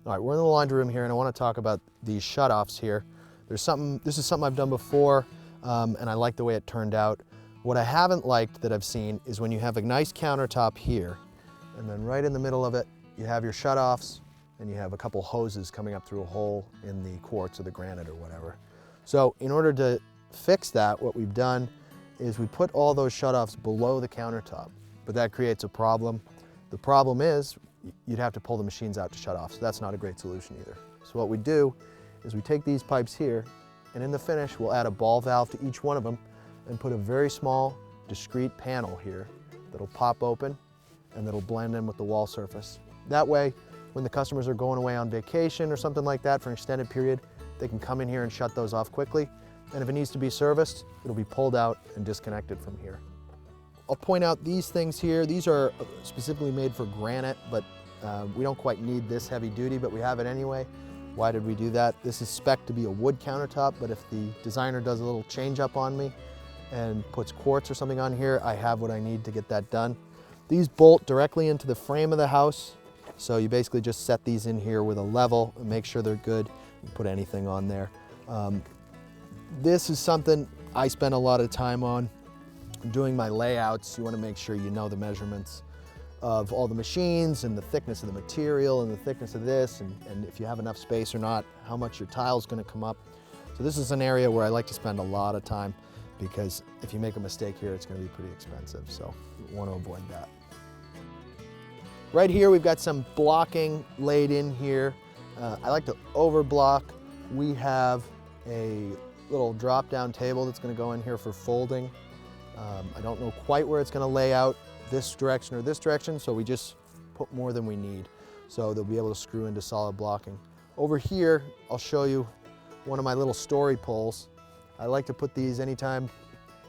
All right, we're in the laundry room here, and I want to talk about these shutoffs here. This is something I've done before, and I like the way it turned out. What I haven't liked that I've seen is when you have a nice countertop here, and then right in the middle of it, you have your shutoffs, and you have a couple hoses coming up through a hole in the quartz or the granite or whatever. So in order to fix that, what we've done is we put all those shutoffs below the countertop, but that creates a problem. The problem is you'd have to pull the machines out to shut off, so that's not a great solution either. So what we do is we take these pipes here, and in the finish we'll add a ball valve to each one of them and put a very small discrete panel here that'll pop open and that'll blend in with the wall surface. That way, when the customers are going away on vacation or something like that for an extended period, they can come in here and shut those off quickly, and if it needs to be serviced, it'll be pulled out and disconnected from here. I'll point out these things here. These are specifically made for granite, but we don't quite need this heavy duty, but we have it anyway. Why did we do that? This is spec'd to be a wood countertop, but if the designer does a little change up on me and puts quartz or something on here, I have what I need to get that done. These bolt directly into the frame of the house, so you basically just set these in here with a level and make sure they're good. You can put anything on there. This is something I spend a lot of time on. Doing my layouts, you want to make sure you know the measurements of all the machines and the thickness of the material and the thickness of this, and if you have enough space or not, how much your tile's going to come up. So this is an area where I like to spend a lot of time, because if you make a mistake here, it's going to be pretty expensive, so you want to avoid that. Right here we've got some blocking laid in here. I like to overblock. We have a little drop-down table that's going to go in here for folding. I don't know quite where it's going to lay out, this direction or this direction, so we just put more than we need. So they'll be able to screw into solid blocking. Over here, I'll show you one of my little story poles. I like to put these anytime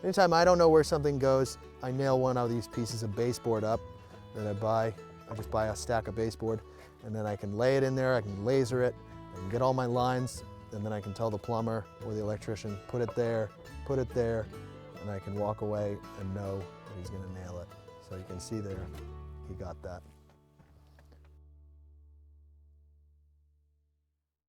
I don't know where something goes, I nail one of these pieces of baseboard up that I just buy a stack of baseboard, and then I can lay it in there, I can laser it, I can get all my lines, and then I can tell the plumber or the electrician, put it there, and I can walk away and know that he's going to nail it. So you can see there, he got that.